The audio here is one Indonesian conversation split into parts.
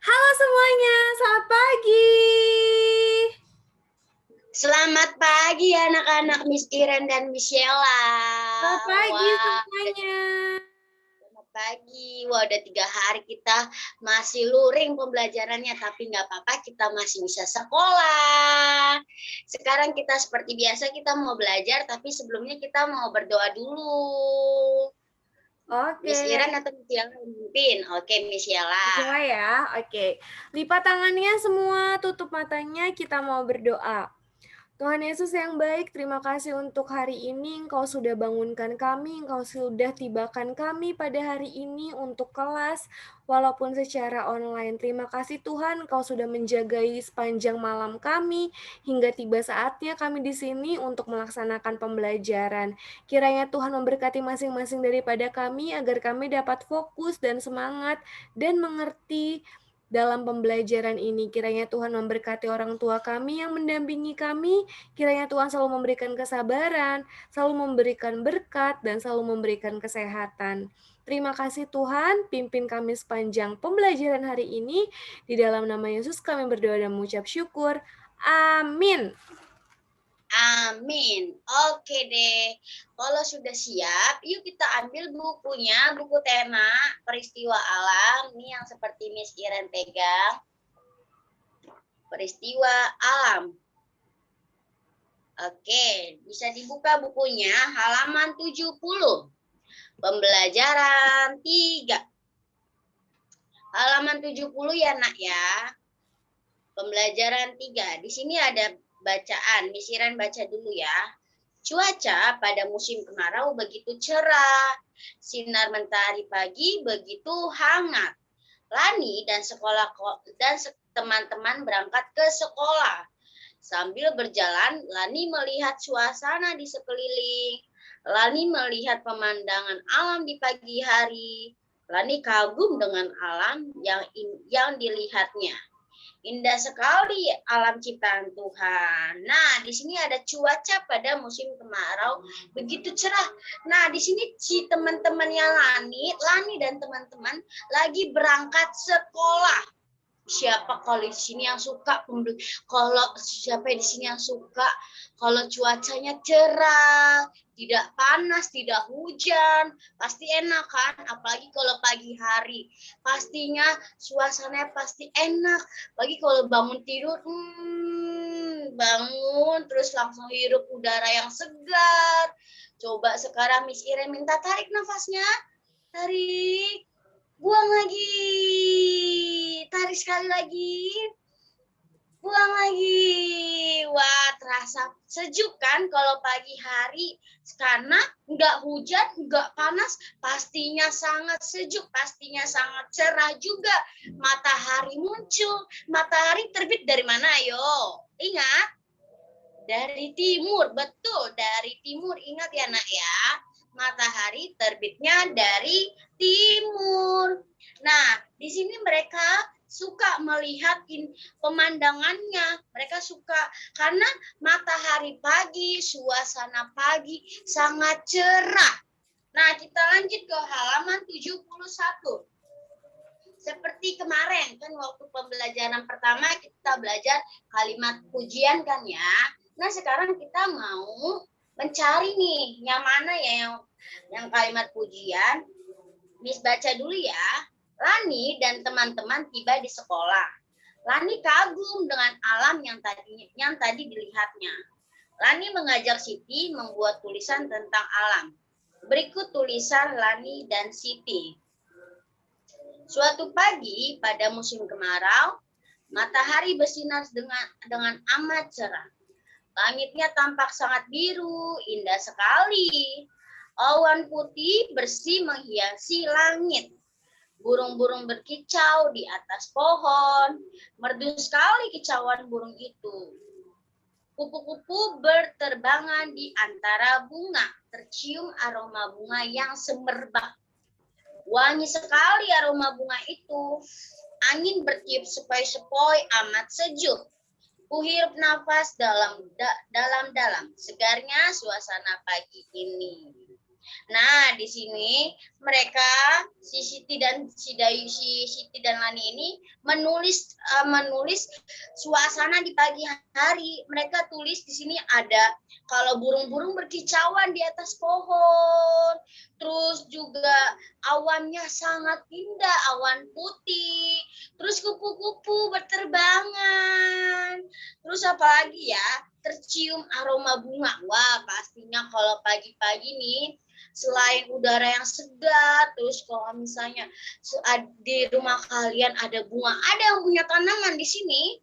Halo semuanya, selamat pagi. Selamat pagi anak-anak Miss Iren dan Miss Sheila. Selamat pagi Wah, semuanya. selamat pagi. Wah, udah 3 hari kita masih luring pembelajarannya, tapi nggak apa-apa, kita masih bisa sekolah. Sekarang kita seperti biasa, kita mau belajar, tapi sebelumnya kita mau berdoa dulu. Oke, Miss Iren atau Miss Sheila yang memimpin? Oke, Miss Sheila. mulai ya. Oke, lipat tangannya semua, tutup matanya, kita mau berdoa. Tuhan Yesus yang baik, terima kasih untuk hari ini. Engkau sudah bangunkan kami, Engkau sudah tibakan kami pada hari ini untuk kelas, walaupun secara online. Terima kasih Tuhan, Engkau sudah menjagai sepanjang malam kami, hingga tiba saatnya kami di sini untuk melaksanakan pembelajaran. Kiranya Tuhan memberkati masing-masing daripada kami, agar kami dapat fokus dan semangat, dan mengerti dalam pembelajaran ini. Kiranya Tuhan memberkati orang tua kami yang mendampingi kami. Kiranya Tuhan selalu memberikan kesabaran, selalu memberikan berkat, dan selalu memberikan kesehatan. Terima kasih Tuhan, pimpin kami sepanjang pembelajaran hari ini. Di dalam nama Yesus kami berdoa dan mengucap syukur. Amin. Amin. Oke deh. Kalau sudah siap, yuk kita ambil bukunya, buku tema peristiwa alam. Ini yang seperti Miss Iren pegang. Peristiwa alam. Oke, bisa dibuka bukunya halaman 70. Pembelajaran 3. Halaman 70 ya, Nak ya. Pembelajaran 3. Di sini ada bacaan. Miss Iren baca dulu ya. Cuaca pada musim kemarau begitu cerah. Sinar mentari pagi begitu hangat. Lani dan teman-teman berangkat ke sekolah. Sambil berjalan, Lani melihat suasana di sekeliling. Lani melihat pemandangan alam di pagi hari. Lani kagum dengan alam yang dilihatnya. Indah sekali alam ciptaan Tuhan. Nah, di sini ada cuaca pada musim kemarau begitu cerah. Nah, di sini si teman-temannya Lani dan teman-teman lagi berangkat sekolah. Siapa kalau di sini yang suka kalau siapa di sini yang suka kalau cuacanya cerah, tidak panas, tidak hujan, pasti enak kan? Apalagi kalau pagi hari, pastinya suasananya pasti enak. Pagi kalau bangun tidur, bangun terus langsung hirup udara yang segar. Coba sekarang Miss Iren minta tarik nafasnya, tarik. Buang lagi. Tarik sekali lagi. Buang lagi. Wah, terasa sejuk kan kalau pagi hari. Karena nggak hujan, nggak panas. Pastinya sangat sejuk. Pastinya sangat cerah juga. Matahari muncul. Matahari terbit dari mana, ayo? Ingat? Dari timur. Betul, dari timur. Ingat ya, Nak ya. Matahari terbitnya dari timur. Nah, di sini mereka suka melihat pemandangannya. Mereka suka karena matahari pagi, suasana pagi sangat cerah. Nah, kita lanjut ke halaman 71. Seperti kemarin kan waktu pembelajaran pertama kita belajar kalimat pujian kan ya. Nah, sekarang kita mau mencari nih yang mana ya yang kalimat pujian. Miss baca dulu ya. Lani dan teman-teman tiba di sekolah. Lani kagum dengan alam yang tadi dilihatnya. Lani mengajak Siti membuat tulisan tentang alam. Berikut tulisan Lani dan Siti. Suatu pagi pada musim kemarau, matahari bersinar dengan amat cerah. Langitnya tampak sangat biru, indah sekali. Awan putih bersih menghiasi langit. Burung-burung berkicau di atas pohon. Merdu sekali kicauan burung itu. Kupu-kupu berterbangan di antara bunga. Tercium aroma bunga yang semerbak. Wangi sekali aroma bunga itu. Angin bertiup sepoi-sepoi amat sejuk. Kuhirup nafas dalam-dalam. Segarnya suasana pagi ini. Nah, di sini mereka si Siti dan Lani ini menulis suasana di pagi hari. Mereka tulis di sini ada kalau burung-burung berkicauan di atas pohon. Terus juga awannya sangat indah, awan putih. Terus kupu-kupu berterbangan. Terus apa lagi ya? Tercium aroma bunga. Wah, pastinya kalau pagi-pagi nih selain udara yang segar, terus kalau misalnya di rumah kalian ada bunga, ada yang punya tanaman di sini,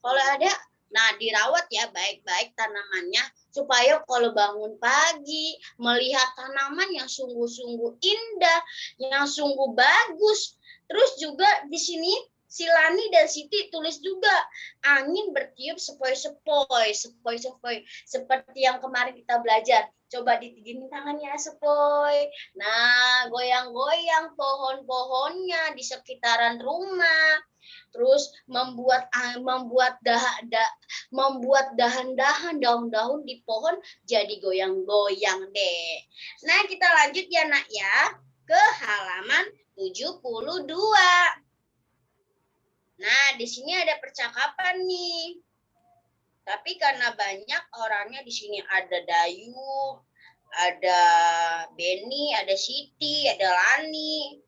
kalau ada, nah dirawat ya baik-baik tanamannya, supaya kalau bangun pagi, melihat tanaman yang sungguh-sungguh indah, yang sungguh bagus. Terus juga di sini si Lani dan Siti tulis juga, angin bertiup sepoi-sepoi, sepoi-sepoi, seperti yang kemarin kita belajar. Coba ditiginin tangannya sepoi. Nah, goyang-goyang pohon-pohonnya di sekitaran rumah. Terus membuat dahan-dahan daun-daun di pohon jadi goyang-goyang deh. Nah, kita lanjut ya Nak ya ke halaman 72. Nah, di sini ada percakapan nih. Tapi karena banyak orangnya di sini, ada Dayu, ada Beni, ada Siti, ada Lani.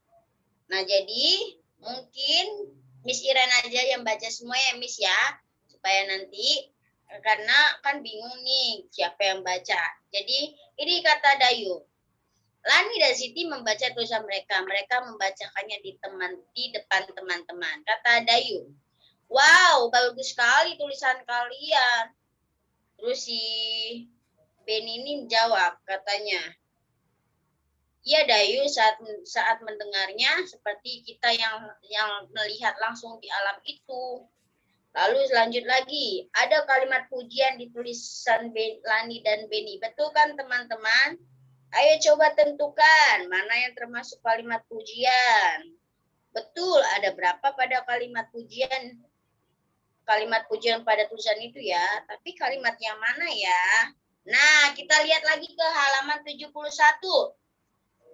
Nah, jadi mungkin Miss Iren aja yang baca semua ya Miss ya, supaya nanti, karena kan bingung nih siapa yang baca. Jadi ini kata Dayu. Lani dan Siti membaca tulisan mereka. Mereka membacakannya di depan teman-teman. Kata Dayu, wow, bagus sekali tulisan kalian. Terus si Beni ini jawab, katanya, iya Dayu, saat mendengarnya seperti kita yang melihat langsung di alam itu. Lalu lanjut lagi, ada kalimat pujian di tulisan Lani dan Beni. Betul kan teman-teman? Ayo coba tentukan mana yang termasuk kalimat pujian. Betul, ada berapa pada kalimat pujian? Kalimat pujian pada tulisan itu ya, tapi kalimat yang mana ya? Nah, kita lihat lagi ke halaman 71.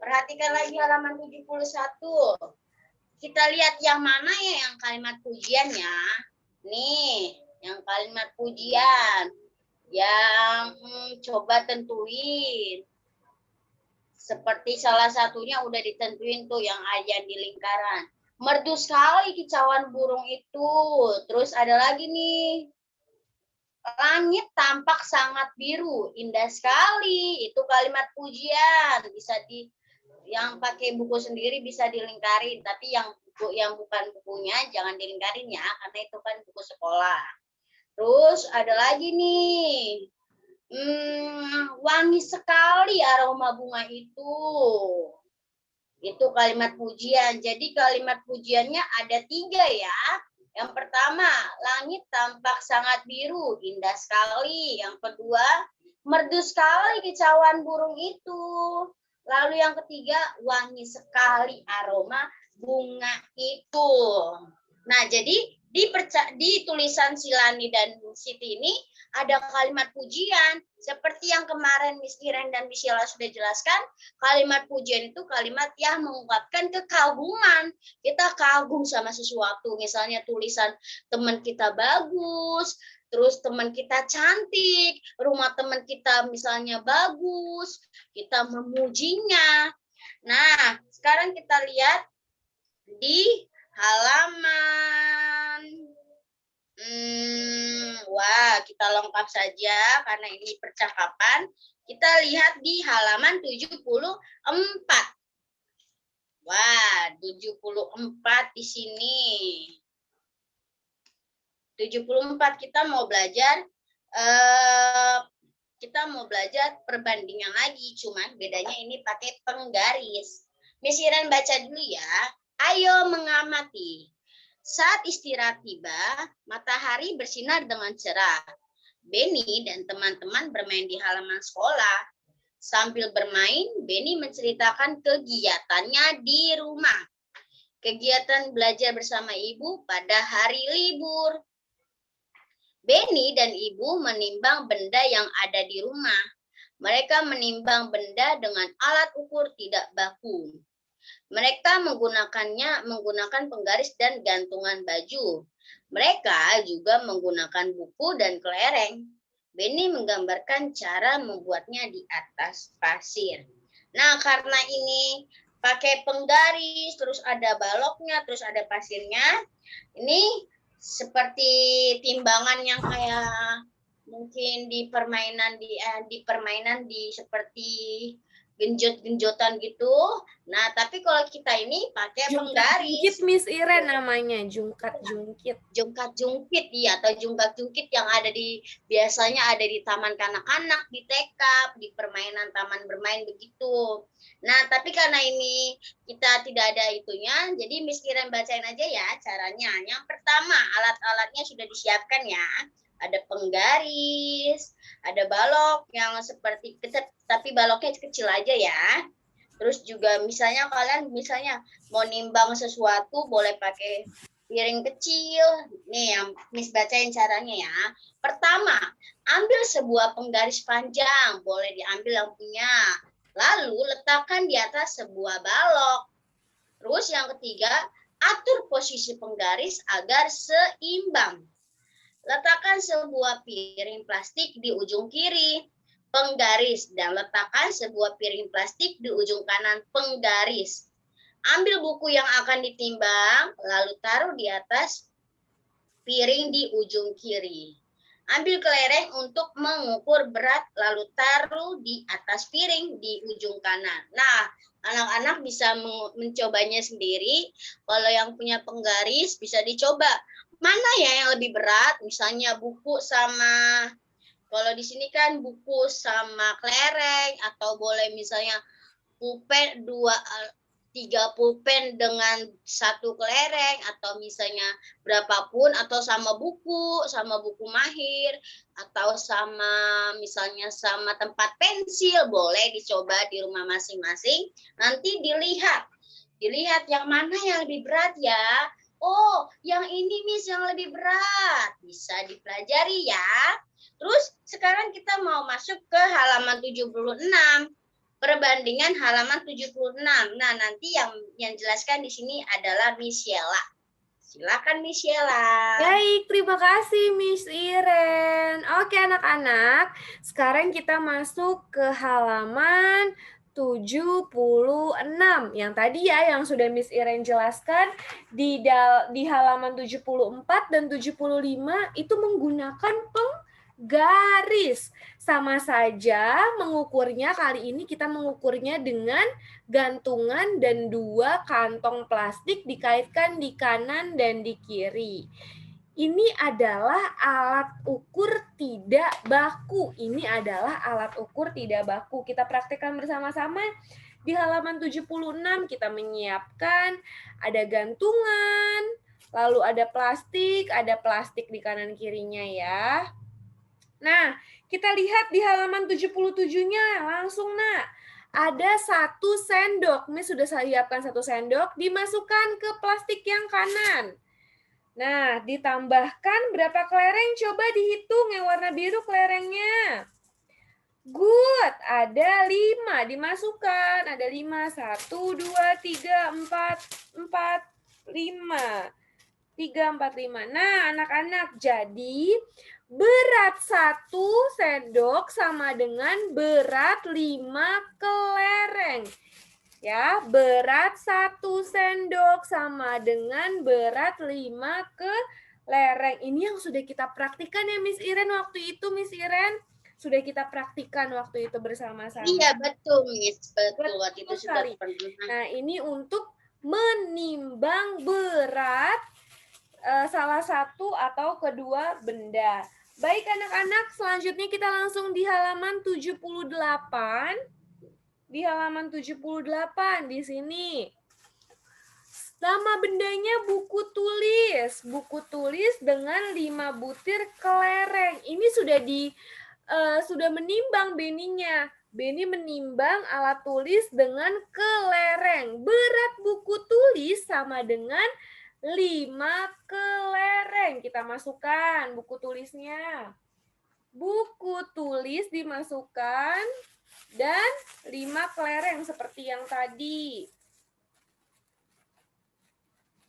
Perhatikan lagi halaman 71. Kita lihat yang mana ya yang kalimat pujiannya. Nih, yang kalimat pujian. Yang coba tentuin. Seperti salah satunya udah ditentuin tuh yang ada di lingkaran. Merdu sekali kicauan burung itu. Terus ada lagi nih. Langit tampak sangat biru, indah sekali. Itu kalimat pujian. Bisa yang pakai buku sendiri bisa dilingkarin, tapi yang bukan bukunya jangan dilingkarin ya, karena itu kan buku sekolah. Terus ada lagi nih. Wangi sekali aroma bunga itu. Itu kalimat pujian. Jadi kalimat pujiannya ada 3 ya. Yang pertama, langit tampak sangat biru, indah sekali. Yang kedua, merdu sekali kicauan burung itu. Lalu yang ketiga, wangi sekali aroma bunga itu. Nah, jadi di tulisan Silani dan Siti ini ada kalimat pujian. Seperti yang kemarin Miss Iren dan Miss Sheila sudah jelaskan, kalimat pujian itu kalimat yang mengungkapkan kekaguman. Kita kagum sama sesuatu. Misalnya tulisan teman kita bagus, terus teman kita cantik, rumah teman kita misalnya bagus, kita memujinya. Nah, sekarang kita lihat di halaman, wah, kita lengkap saja karena ini percakapan. Kita lihat di halaman 74. Wah, 74 di sini. 74 kita mau belajar perbandingan lagi, cuman bedanya ini pakai penggaris. Miss Iren baca dulu ya. Ayo mengamati. Saat istirahat tiba, matahari bersinar dengan cerah. Beni dan teman-teman bermain di halaman sekolah. Sambil bermain, Beni menceritakan kegiatannya di rumah. Kegiatan belajar bersama ibu pada hari libur. Beni dan ibu menimbang benda yang ada di rumah. Mereka menimbang benda dengan alat ukur tidak baku. Mereka menggunakan penggaris dan gantungan baju. Mereka juga menggunakan buku dan kelereng. Benny menggambarkan cara membuatnya di atas pasir. Nah, karena ini pakai penggaris, terus ada baloknya, terus ada pasirnya, ini seperti timbangan yang kayak mungkin di permainan di seperti genjot-genjotan gitu. Nah, tapi kalau kita ini pakai Jungkat-jungkit, penggaris. Miss Iren namanya, jungkat-jungkit. Jungkat-jungkit ya, atau jungkat-jungkit yang biasanya ada di taman kanak-kanak, di TK, di permainan taman bermain begitu. Nah, tapi karena ini kita tidak ada itunya, jadi Miss Iren bacain aja ya caranya. Yang pertama, alat-alatnya sudah disiapkan ya. Ada penggaris, ada balok yang seperti tapi baloknya kecil aja ya. Terus juga misalnya kalian mau nimbang sesuatu boleh pakai piring kecil. Nih yang Miss bacain caranya ya. Pertama, ambil sebuah penggaris panjang, boleh diambil yang punya. Lalu letakkan di atas sebuah balok. Terus yang ketiga, atur posisi penggaris agar seimbang. Letakkan sebuah piring plastik di ujung kiri penggaris dan letakkan sebuah piring plastik di ujung kanan penggaris. Ambil buku yang akan ditimbang, lalu taruh di atas piring di ujung kiri. Ambil kelereng untuk mengukur berat, lalu taruh di atas piring di ujung kanan. Nah, anak-anak bisa mencobanya sendiri. Kalau yang punya penggaris bisa dicoba. Mana ya yang lebih berat? Misalnya buku sama, kalau di sini kan buku sama kelereng, atau boleh misalnya pulpen 3 pulpen dengan 1 kelereng, atau misalnya berapapun, atau sama buku mahir, atau misalnya sama tempat pensil, boleh dicoba di rumah masing-masing. Nanti dilihat yang mana yang lebih berat ya. Oh, yang ini Miss yang lebih berat. Bisa dipelajari ya. Terus sekarang kita mau masuk ke halaman 76. Perbandingan halaman 76. Nah, nanti yang jelaskan di sini adalah Miss Sheila. Silakan Miss Sheila. Baik, terima kasih Miss Iren. Oke anak-anak, sekarang kita masuk ke halaman 76. Yang tadi ya yang sudah Miss Iren jelaskan di halaman 74 dan 75 itu menggunakan penggaris. Sama saja mengukurnya, kali ini kita mengukurnya dengan gantungan dan 2 kantong plastik dikaitkan di kanan dan di kiri. Ini adalah alat ukur tidak baku. Ini adalah alat ukur tidak baku. Kita praktekkan bersama-sama. Di halaman 76 kita menyiapkan ada gantungan, lalu ada plastik di kanan kirinya ya. Nah, kita lihat di halaman 77-nya langsung, Nak. Ada 1 sendok. Miss sudah siapkan 1 sendok, dimasukkan ke plastik yang kanan. Nah, ditambahkan berapa kelereng? Coba dihitung yang warna biru kelerengnya. Good, ada 5 dimasukkan. Ada 5, 1, 2, 3, 4, 5. 3, 4, 5. Nah, anak-anak, jadi berat 1 sendok sama dengan berat 5 kelereng. Ya, berat 1 sendok sama dengan berat 5 kelereng. Ini yang sudah kita praktikan ya Miss Iren waktu itu, Miss Iren. Sudah kita praktikan waktu itu bersama-sama. Iya, betul Miss. Betul, waktu itu sudah pernah. Nah, ini untuk menimbang berat salah satu atau kedua benda. Baik anak-anak, selanjutnya kita langsung di halaman 78. Di halaman 78 di sini. Nama bendanya buku tulis. Buku tulis dengan 5 butir kelereng. Ini sudah menimbang Beninya. Beni menimbang alat tulis dengan kelereng. Berat buku tulis sama dengan 5 kelereng. Kita masukkan buku tulisnya. buku tulis dimasukkan, dan 5 kelereng seperti yang tadi.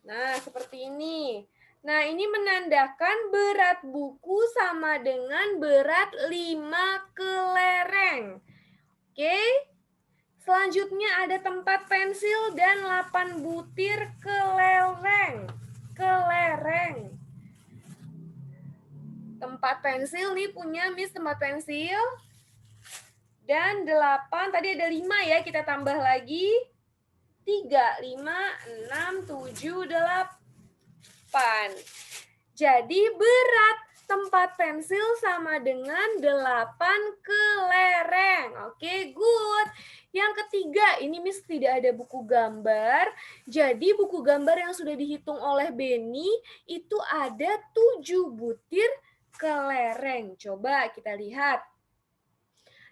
Nah, seperti ini. Nah, ini menandakan berat buku sama dengan berat 5 kelereng. Oke. Selanjutnya ada tempat pensil dan 8 butir kelereng. Kelereng. Tempat pensil nih punya Miss tempat pensil. Dan 8, tadi ada 5 ya, kita tambah lagi. 3, 5, 6, 7, 8. Jadi berat tempat pensil sama dengan 8 kelereng. Oke, good. Yang ketiga, ini Miss tidak ada buku gambar. Jadi buku gambar yang sudah dihitung oleh Beni itu ada 7 butir kelereng. Coba kita lihat.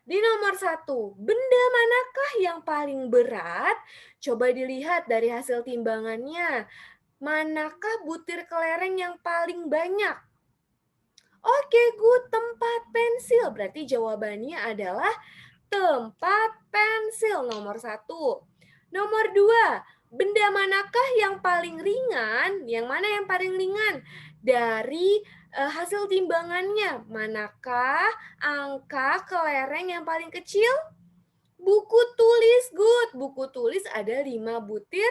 Di nomor 1, benda manakah yang paling berat? Coba dilihat dari hasil timbangannya. Manakah butir kelereng yang paling banyak? Oke, good. Tempat pensil. Berarti jawabannya adalah tempat pensil nomor 1. Nomor 2, benda manakah yang paling ringan? Yang mana yang paling ringan? Dari hasil timbangannya, manakah angka kelereng yang paling kecil? Buku tulis, good. Buku tulis ada 5 butir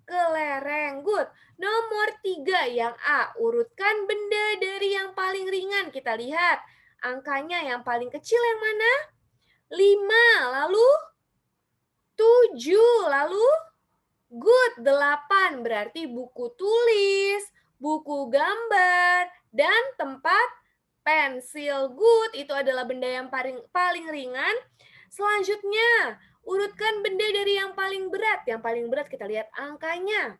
kelereng, good. Nomor 3 yang A, urutkan benda dari yang paling ringan. Kita lihat angkanya yang paling kecil yang mana? 5, lalu 7, lalu good, 8. Berarti buku tulis, buku gambar, dan tempat pensil. Good, itu adalah benda yang paling ringan. Selanjutnya, urutkan benda dari yang paling berat. Yang paling berat kita lihat angkanya.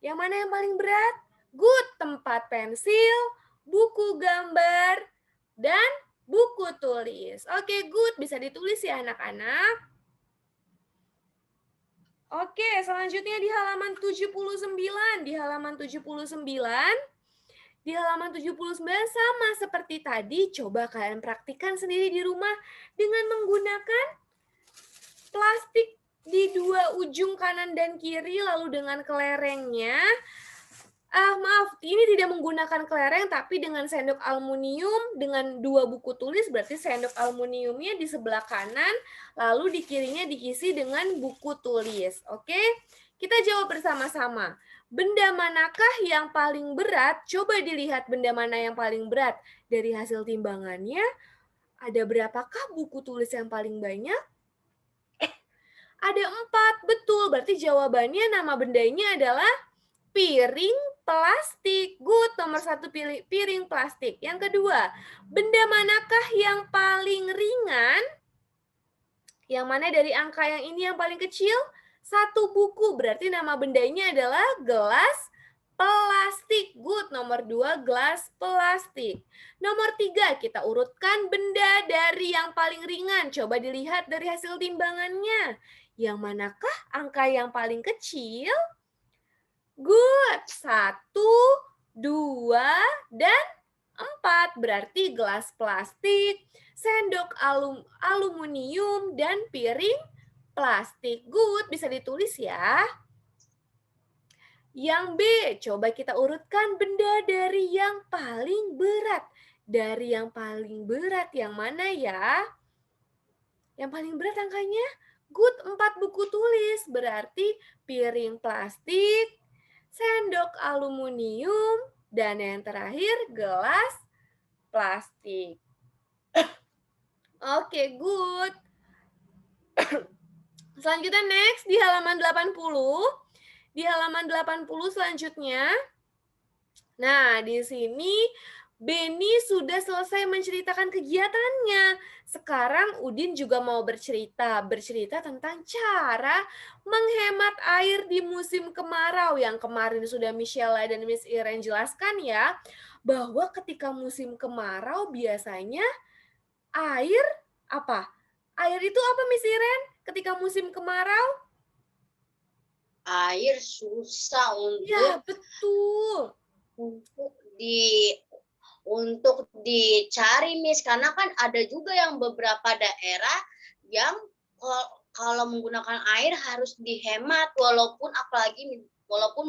Yang mana yang paling berat? Good, tempat pensil, buku gambar, dan buku tulis. Oke, good. Bisa ditulis ya anak-anak. Oke, selanjutnya di halaman 79. Di halaman 79, di halaman 79 sama seperti tadi. Coba kalian praktikkan sendiri di rumah dengan menggunakan plastik di dua ujung kanan dan kiri, lalu dengan kelerengnya. Maaf, ini tidak menggunakan kelereng, tapi dengan sendok aluminium, dengan 2 buku tulis, berarti sendok aluminiumnya di sebelah kanan, lalu di kirinya diisi dengan buku tulis. Oke, kita jawab bersama-sama. Benda manakah yang paling berat? Coba dilihat benda mana yang paling berat. Dari hasil timbangannya, ada berapakah buku tulis yang paling banyak? Ada 4, betul. Berarti jawabannya nama bendanya adalah piring plastik. Good, nomor 1 piring plastik. Yang kedua, benda manakah yang paling ringan? Yang mana dari angka yang ini yang paling kecil? 1 buku, berarti nama bendanya adalah gelas plastik. Good, nomor 2 gelas plastik. Nomor 3, kita urutkan benda dari yang paling ringan. Coba dilihat dari hasil timbangannya. Yang manakah angka yang paling kecil? Good. 1, 2, dan 4. Berarti gelas plastik, sendok aluminium, dan piring plastik. Good. Bisa ditulis ya. Yang B, coba kita urutkan benda dari yang paling berat. Dari yang paling berat yang mana ya? Yang paling berat angkanya? Good, 4 buku tulis. Berarti piring plastik, sendok aluminium, dan yang terakhir gelas plastik. Oke, good. Selanjutnya next di halaman 80. Di halaman 80 selanjutnya. Nah, di sini Beni sudah selesai menceritakan kegiatannya. Sekarang Udin juga mau bercerita tentang cara menghemat air di musim kemarau. Yang kemarin sudah Miss Sheila dan Miss Iren jelaskan ya, bahwa ketika musim kemarau biasanya air apa? Air itu apa Miss Iren ketika musim kemarau? Air susah Ya, betul. untuk dicari Miss, karena kan ada juga yang beberapa daerah yang kalau menggunakan air harus dihemat, walaupun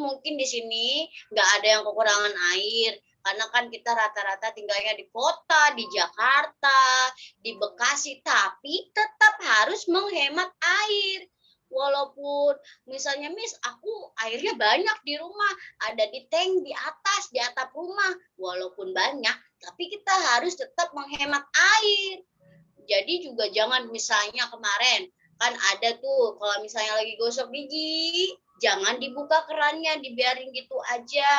mungkin di sini nggak ada yang kekurangan air, karena kan kita rata-rata tinggalnya di kota, di Jakarta, di Bekasi, tapi tetap harus menghemat air. Walaupun misalnya Miss, aku airnya banyak di rumah, ada di tank di atas, di atap rumah, walaupun banyak, tapi kita harus tetap menghemat air. Jadi juga jangan misalnya kemarin, kan ada tuh kalau misalnya lagi gosok gigi, jangan dibuka kerannya, dibiarin gitu aja.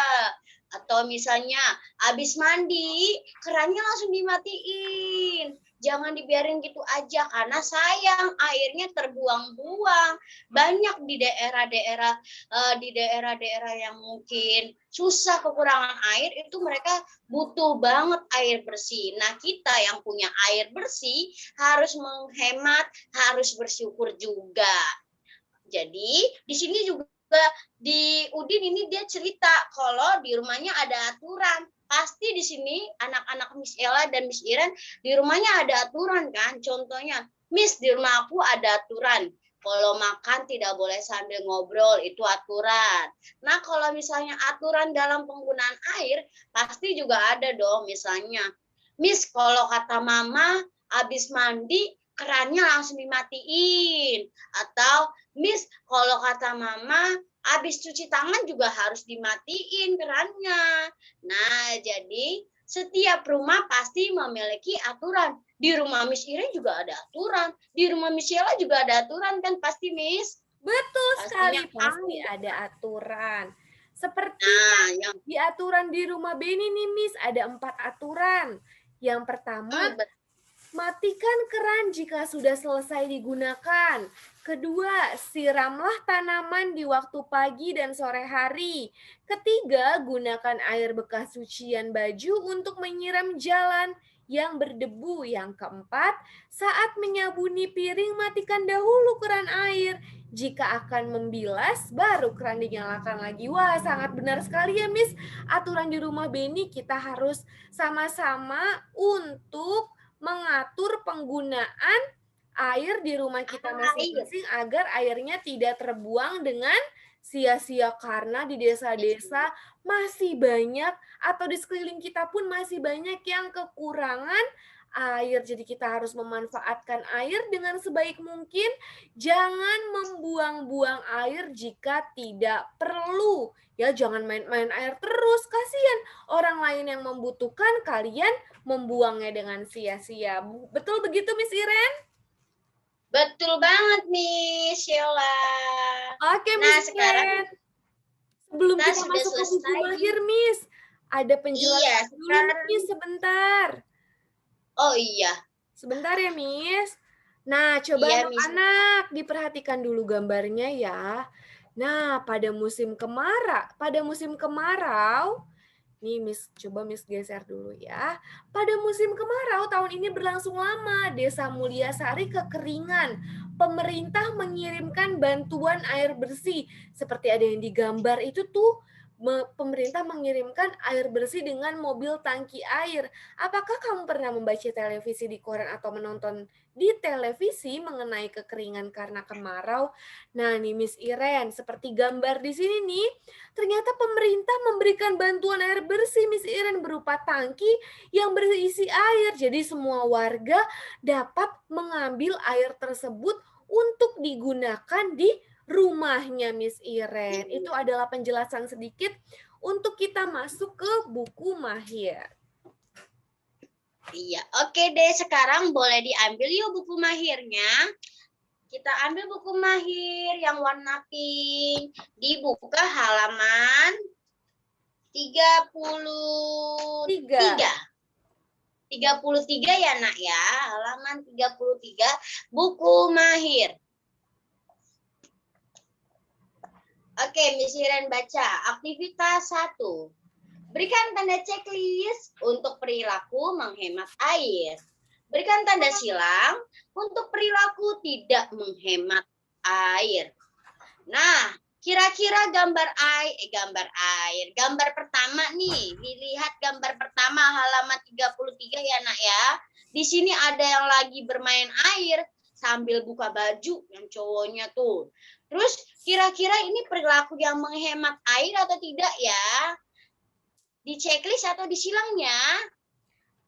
Atau misalnya habis mandi, kerannya langsung dimatiin. Jangan dibiarin gitu aja karena sayang airnya terbuang-buang. Banyak di daerah-daerah yang mungkin susah kekurangan air, itu mereka butuh banget air bersih. Nah, kita yang punya air bersih harus menghemat, harus bersyukur juga. Jadi di sini juga di Udin ini dia cerita kalau di rumahnya ada aturan. Pasti di sini anak-anak Miss Ella dan Miss Iren di rumahnya ada aturan kan. Contohnya, Miss, di rumah aku ada aturan. Kalau makan tidak boleh sambil ngobrol, itu aturan. Nah, kalau misalnya aturan dalam penggunaan air, pasti juga ada dong. Misalnya, Miss, kalau kata mama, habis mandi, kerannya langsung dimatiin. Atau, Miss, kalau kata mama, habis cuci tangan juga harus dimatiin kerannya. Nah, jadi setiap rumah pasti memiliki aturan. Di rumah Miss Iren juga ada aturan. Di rumah Miss Sheila juga ada aturan kan pasti, Miss? Betul sekali, Pastinya pasti ada aturan. Seperti Nah, yang di aturan di rumah Beni nih, Miss, ada 4 aturan. Yang pertama, matikan keran jika sudah selesai digunakan. Kedua, siramlah tanaman di waktu pagi dan sore hari. Ketiga, gunakan air bekas cucian baju untuk menyiram jalan yang berdebu. Yang keempat, saat menyabuni piring, matikan dahulu keran air. Jika akan membilas, baru keran dinyalakan lagi. Wah, sangat benar sekali ya, Miss. Aturan di rumah Beni kita harus sama-sama untuk mengatur penggunaan air di rumah kita masing-masing agar airnya tidak terbuang dengan sia-sia, karena di desa-desa masih banyak atau di sekeliling kita pun masih banyak yang kekurangan air. Jadi kita harus memanfaatkan air dengan sebaik mungkin. Jangan membuang-buang air jika tidak perlu. Ya, jangan main-main air terus, kasihan orang lain yang membutuhkan, kalian membuangnya dengan sia-sia. Betul begitu, Miss Iren? betul banget, Miss Sheila. Oke, Nah, Miss sekarang Iren. Sebelum kita kita sudah masuk ke buku selesai. mahir, Miss, ada penjelasan Iya, dulu, sekarang. Miss, sebentar. Oh iya. Sebentar ya, Miss. Nah, coba Iya, Miss. anak-anak diperhatikan dulu gambarnya ya. Nah, pada musim kemarau, nih Miss, coba Miss geser dulu ya. Pada musim kemarau tahun ini berlangsung lama, Desa Mulyasari kekeringan. Pemerintah mengirimkan bantuan air bersih. Seperti ada yang digambar itu tuh, pemerintah mengirimkan air bersih dengan mobil tangki air. Apakah kamu pernah membaca televisi di koran atau menonton di televisi mengenai kekeringan karena kemarau? Nah nih Miss Iren, seperti gambar di sini nih, ternyata pemerintah memberikan bantuan air bersih Miss Iren berupa tangki yang berisi air. Jadi semua warga dapat mengambil air tersebut untuk digunakan di rumahnya Miss Iren. Itu adalah penjelasan sedikit untuk kita masuk ke buku mahir. Iya, oke deh. Sekarang boleh diambil yuk buku mahirnya. Kita ambil buku mahir yang warna pink. Dibuka halaman 33. 33 ya, Nak ya. Halaman 33 buku mahir. Oke, Miss Iren baca. Aktivitas 1. Berikan tanda checklist untuk perilaku menghemat air. Berikan tanda silang untuk perilaku tidak menghemat air. Nah, kira-kira gambar pertama pertama nih, dilihat gambar pertama halaman 33 ya nak ya. Di sini ada yang lagi bermain air sambil buka baju yang cowoknya tuh. Terus kira-kira ini perilaku yang menghemat air atau tidak ya? Di checklist atau disilangnya?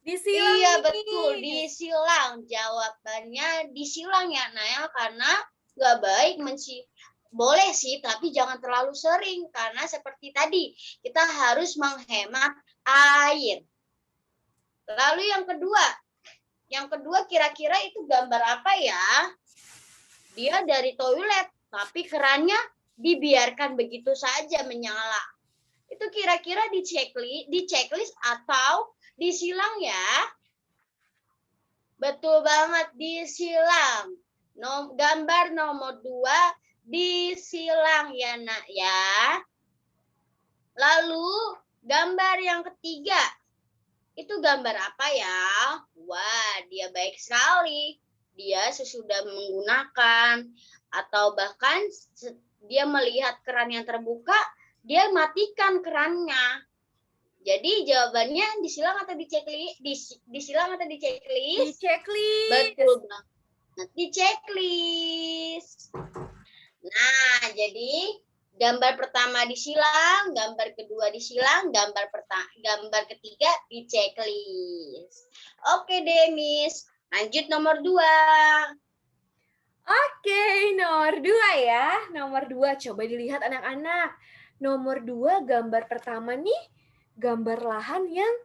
Disilang Iya nih. betul, disilang. Jawabannya disilang ya Naya, karena nggak baik boleh sih, tapi jangan terlalu sering karena seperti tadi kita harus menghemat air. Lalu yang kedua kira-kira itu gambar apa ya? Dia dari toilet, tapi kerannya dibiarkan begitu saja menyala. Itu kira-kira di checklist atau disilang ya? Betul banget, disilang. Gambar nomor 2 disilang ya nak ya. Lalu gambar yang ketiga, itu gambar apa ya? Wah, dia baik sekali. Dia sesudah menggunakan atau bahkan dia melihat keran yang terbuka, dia matikan kerannya. Jadi jawabannya disilang atau di checklist? Disilang atau di checklist? Di checklist. Betul banget. Nah, di checklist. Nah, jadi gambar pertama disilang, gambar kedua disilang, gambar ketiga di checklist. Oke deh, Miss. Lanjut nomor 2. Oke, nomor 2 ya. Nomor 2, coba dilihat anak-anak. Nomor 2, gambar pertama nih, gambar lahan yang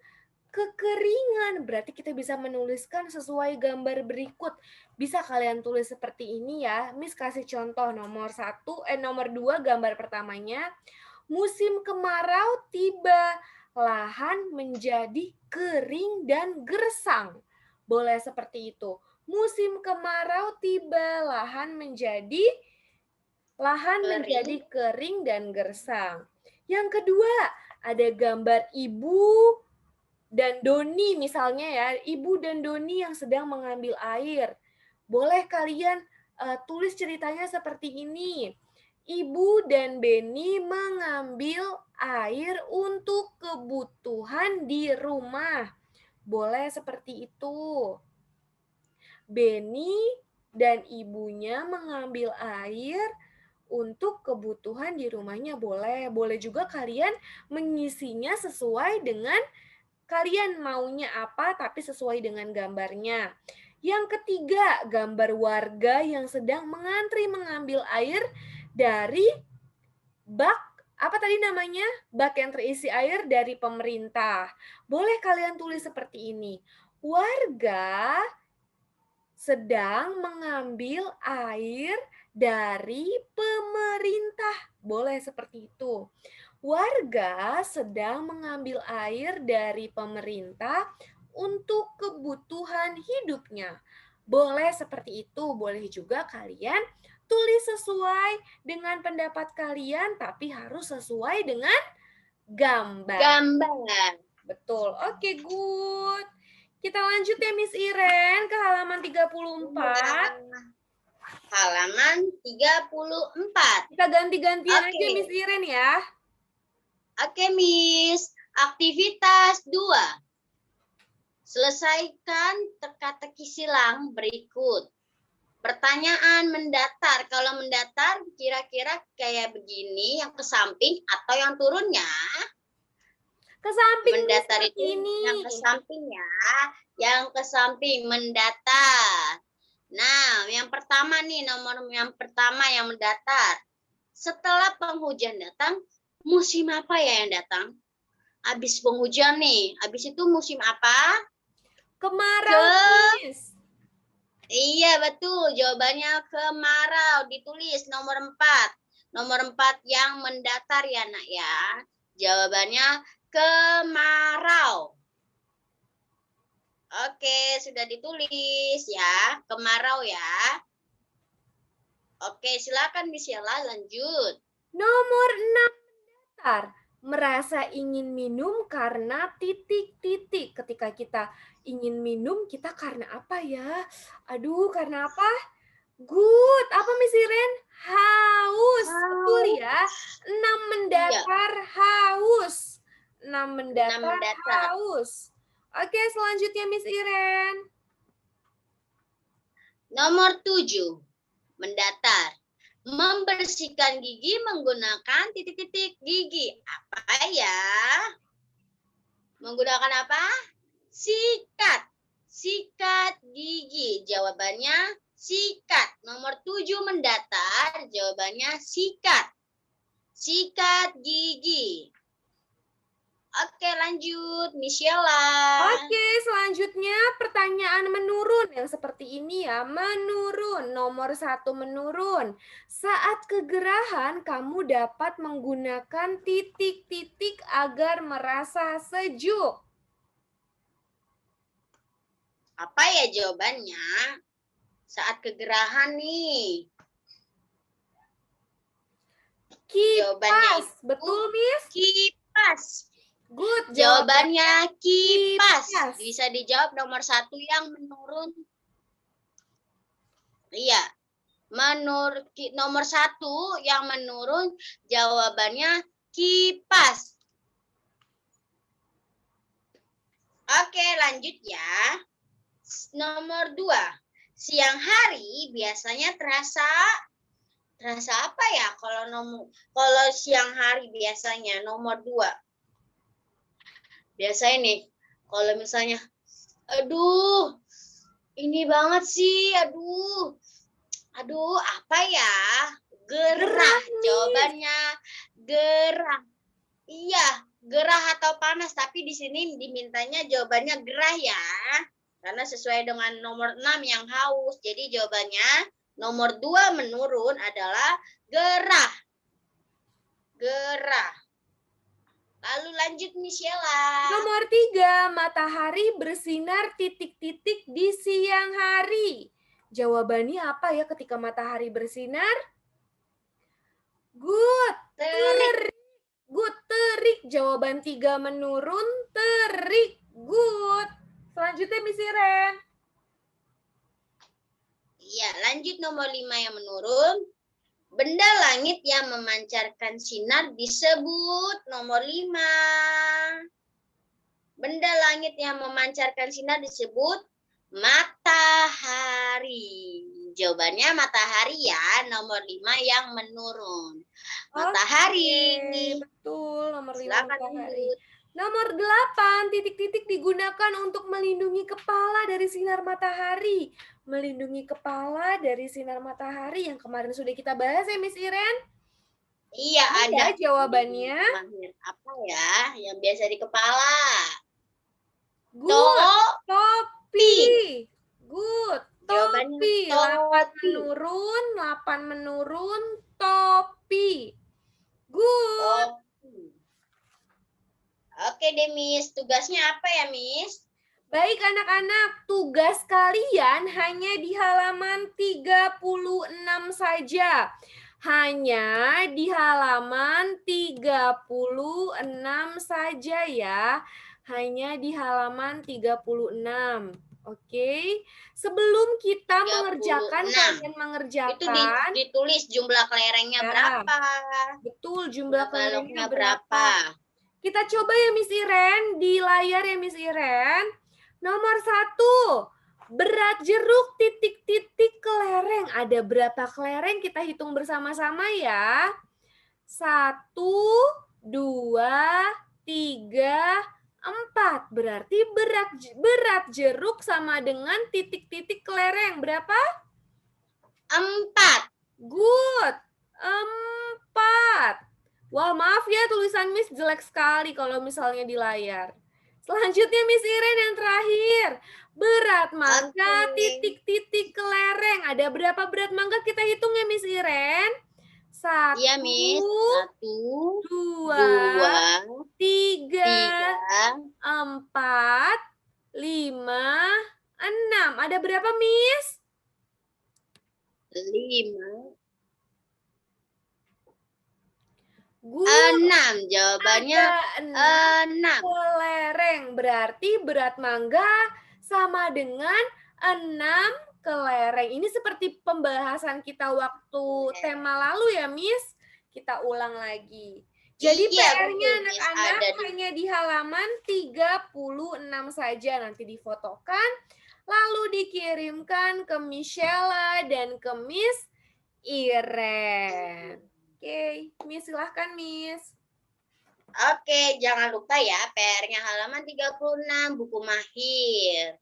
kekeringan. Berarti kita bisa menuliskan sesuai gambar berikut. Bisa kalian tulis seperti ini ya. Miss kasih contoh nomor 2 gambar pertamanya. Musim kemarau tiba, lahan menjadi kering dan gersang. Boleh seperti itu. Musim kemarau tiba, lahan menjadi kering dan gersang. Yang kedua, ada gambar ibu dan Doni misalnya ya, ibu dan Doni yang sedang mengambil air. Boleh kalian tulis ceritanya seperti ini. Ibu dan Beni mengambil air untuk kebutuhan di rumah. Boleh seperti itu. Beni dan ibunya mengambil air untuk kebutuhan di rumahnya. Boleh juga kalian mengisinya sesuai dengan kalian maunya apa, tapi sesuai dengan gambarnya. Yang ketiga, gambar warga yang sedang mengantri mengambil air dari bak, apa tadi namanya? Bak yang terisi air dari pemerintah. Boleh kalian tulis seperti ini. Warga sedang mengambil air dari pemerintah. Boleh seperti itu. Warga sedang mengambil air dari pemerintah untuk kebutuhan hidupnya. Boleh seperti itu, boleh juga kalian tulis sesuai dengan pendapat kalian, tapi harus sesuai dengan gambar. Betul, oke, good. Kita lanjut ya Miss Iren ke halaman 34. Halaman 34. Kita ganti-gantian aja Miss Iren ya. Oke, Miss. Aktivitas 2. Selesaikan teka-teki silang berikut. Pertanyaan mendatar. Kalau mendatar kira-kira kayak begini, yang ke samping atau yang turunnya? Ke samping. Mendatar itu ini. Yang ke samping ya. Yang ke samping mendatar. Nah, yang pertama nih, nomor yang pertama yang mendatar. Setelah penghujan datang, musim apa ya yang datang? Habis penghujan nih, habis itu musim apa? Kemarau, Miss. Iya, betul. Jawabannya kemarau. Ditulis nomor 4. Nomor 4 yang mendatar ya, Nak ya. Jawabannya kemarau. Oke, sudah ditulis ya. Kemarau ya. Oke, silakan Misyala lanjut. Nomor 6 mendatar. Merasa ingin minum karena titik-titik. Ketika kita ingin minum, kita karena apa ya? Aduh, karena apa? Good. Apa Miss Iren? Haus. Betul ya. 6 mendatar haus. 6 mendatar haus. Oke, selanjutnya Miss Iren. Nomor 7, mendatar. Membersihkan gigi menggunakan titik-titik gigi. Apa ya? Menggunakan apa? Sikat. Sikat gigi. Jawabannya sikat. Nomor 7 mendatar. Jawabannya sikat. Sikat gigi. Oke, lanjut. Miss Sheila. Oke, selanjutnya pertanyaan menurun yang seperti ini ya. Menurun, nomor 1 menurun. Saat kegerahan, kamu dapat menggunakan titik-titik agar merasa sejuk. Apa ya jawabannya? Saat kegerahan nih. Kipas, betul Miss? Kipas. Good. Jawabannya kipas. Kipas. Bisa dijawab nomor 1 yang menurun. Iya. Nomor 1 yang menurun jawabannya kipas. Oke, lanjut ya. Nomor 2. Siang hari biasanya terasa apa ya kalau siang hari biasanya nomor 2. Biasanya nih, kalau misalnya, aduh, ini banget sih, aduh, apa ya? Gerah, jawabannya gerah. Iya, gerah atau panas, tapi di sini dimintanya jawabannya gerah ya. Karena sesuai dengan nomor 6 yang haus, jadi jawabannya nomor 2 menurun adalah gerah. Gerah. Lalu lanjut Miss Sheila. Nomor 3, matahari bersinar titik-titik di siang hari. Jawabannya apa ya ketika matahari bersinar? Good. Terik. Good, terik. Jawaban 3 menurun, terik. Good. Selanjutnya Miss Iren. Iya, lanjut nomor 5 yang menurun. Benda langit yang memancarkan sinar disebut nomor 5. Benda langit yang memancarkan sinar disebut matahari. Jawabannya matahari ya, nomor 5 yang menurun. Matahari. Oke, betul, nomor 5 Silakan matahari. Nomor 8, titik-titik digunakan untuk melindungi kepala dari sinar matahari. Melindungi kepala dari sinar matahari yang kemarin sudah kita bahas ya Miss Iren? Iya, ada. Jawabannya. Apa ya yang biasa di kepala? Good. Topi. Good. Topi. 8 menurun, topi. Good. Oke deh Miss, tugasnya apa ya Miss? Baik anak-anak, tugas kalian hanya di halaman 36 saja. Hanya di halaman 36 saja ya. Hanya di halaman 36. Oke. Sebelum kita 36. kalian mengerjakan. Itu ditulis jumlah kelerengnya berapa? Betul, jumlah kelerengnya berapa? Kita coba ya Miss Iren, di layar ya Miss Iren. Nomor 1, berat jeruk titik-titik kelereng. Ada berapa kelereng? Kita hitung bersama-sama ya. 1, 2, 3, 4. Berarti berat jeruk sama dengan titik-titik kelereng. Berapa? 4. Good. 4. Wah, maaf ya tulisan Miss jelek sekali kalau misalnya di layar. Selanjutnya Miss Iren yang terakhir. Berat mangga titik-titik kelereng. Ada berapa berat mangga kita hitung ya Miss Iren? 1, iya, Miss. 1, 2, 3, 4, 5, 6. Ada berapa Miss? 5. 6. Jawabannya 6. Kelereng. Berarti berat mangga sama dengan 6 kelereng. Ini seperti pembahasan kita waktu tema lalu ya, Miss. Kita ulang lagi. Jadi Iya, PR-nya betul, Miss. anak-anak Ada di hanya di halaman 36 saja. Nanti difotokan, lalu dikirimkan ke Miss Sheila dan ke Miss Iren. Oke, Miss silahkan Miss. Oke, jangan lupa ya PR-nya halaman 36 buku mahir.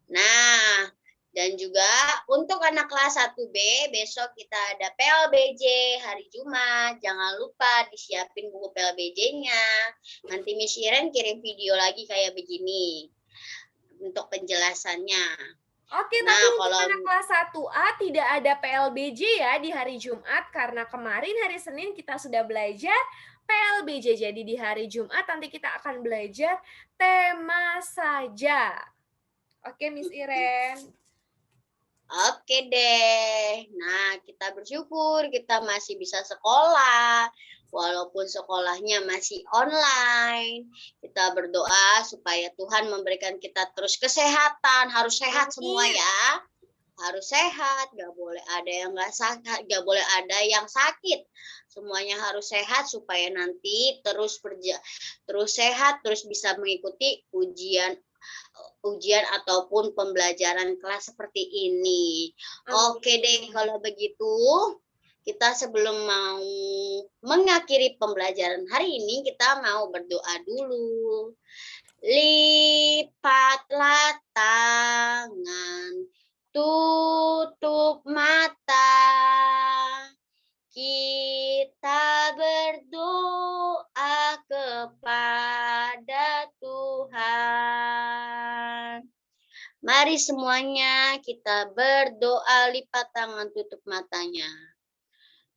Nah, dan juga untuk anak kelas 1B besok kita ada PLBJ hari Jumat. Jangan lupa disiapin buku PLBJ-nya. Nanti Miss Iren kirim video lagi kayak begini untuk penjelasannya. Oke, Nah, tapi untuk kalau anak kelas 1A tidak ada PLBJ ya di hari Jumat karena kemarin hari Senin kita sudah belajar PLBJ. Jadi di hari Jumat nanti kita akan belajar tema saja. Oke, Miss Iren. oke deh. Nah, kita bersyukur kita masih bisa sekolah. Walaupun sekolahnya masih online, kita berdoa supaya Tuhan memberikan kita terus kesehatan. Harus sehat semua ya. Harus sehat, gak boleh ada yang nggak sakit, gak boleh ada yang sakit. Semuanya harus sehat supaya nanti terus sehat, terus bisa mengikuti ujian ataupun pembelajaran kelas seperti ini. Oke deh, kalau begitu kita sebelum mau mengakhiri pembelajaran hari ini, kita mau berdoa dulu. Lipatlah tangan, tutup mata, kita berdoa kepada Tuhan. Mari semuanya kita berdoa, lipat tangan, tutup matanya.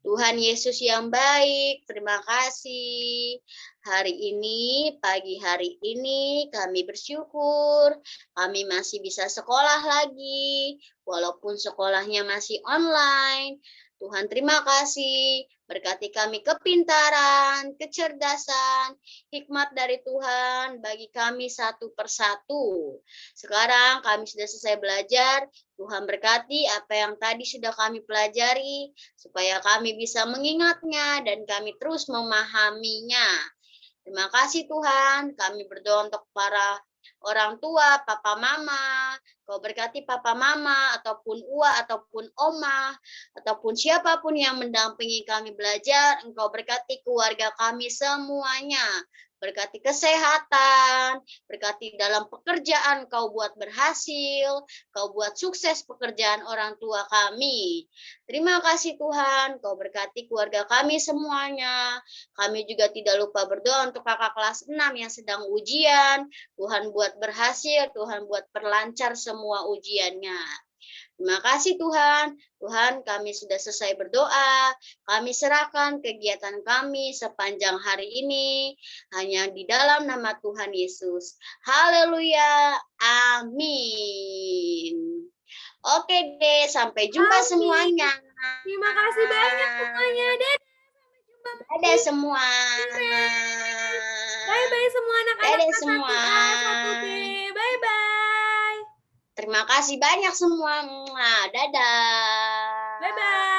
Tuhan Yesus yang baik, terima kasih. Hari ini, pagi hari ini kami bersyukur kami masih bisa sekolah lagi, walaupun sekolahnya masih online. Tuhan terima kasih, berkati kami kepintaran, kecerdasan, hikmat dari Tuhan bagi kami satu persatu. Sekarang kami sudah selesai belajar, Tuhan berkati apa yang tadi sudah kami pelajari, supaya kami bisa mengingatnya dan kami terus memahaminya. Terima kasih Tuhan, kami berdoa untuk para orang tua, papa mama, Kau berkati papa mama, ataupun ua, ataupun oma, ataupun siapapun yang mendampingi kami belajar, Engkau berkati keluarga kami semuanya. Berkati kesehatan, berkati dalam pekerjaan Kau buat berhasil, Kau buat sukses pekerjaan orang tua kami. Terima kasih Tuhan, Kau berkati keluarga kami semuanya. Kami juga tidak lupa berdoa untuk kakak kelas 6 yang sedang ujian. Tuhan buat berhasil, Tuhan buat perlancar semua ujiannya. Terima kasih Tuhan. Tuhan, kami sudah selesai berdoa. Kami serahkan kegiatan kami sepanjang hari ini hanya di dalam nama Tuhan Yesus. Haleluya. Amin. Oke deh, sampai jumpa semuanya. Terima kasih banyak semuanya. Dadah, sampai jumpa. Dadah semua. Bye-bye semua anak-anak Dadah kelas semua. 1A, 1B. Bye-bye. Terima kasih banyak semua. Dadah. Bye-bye.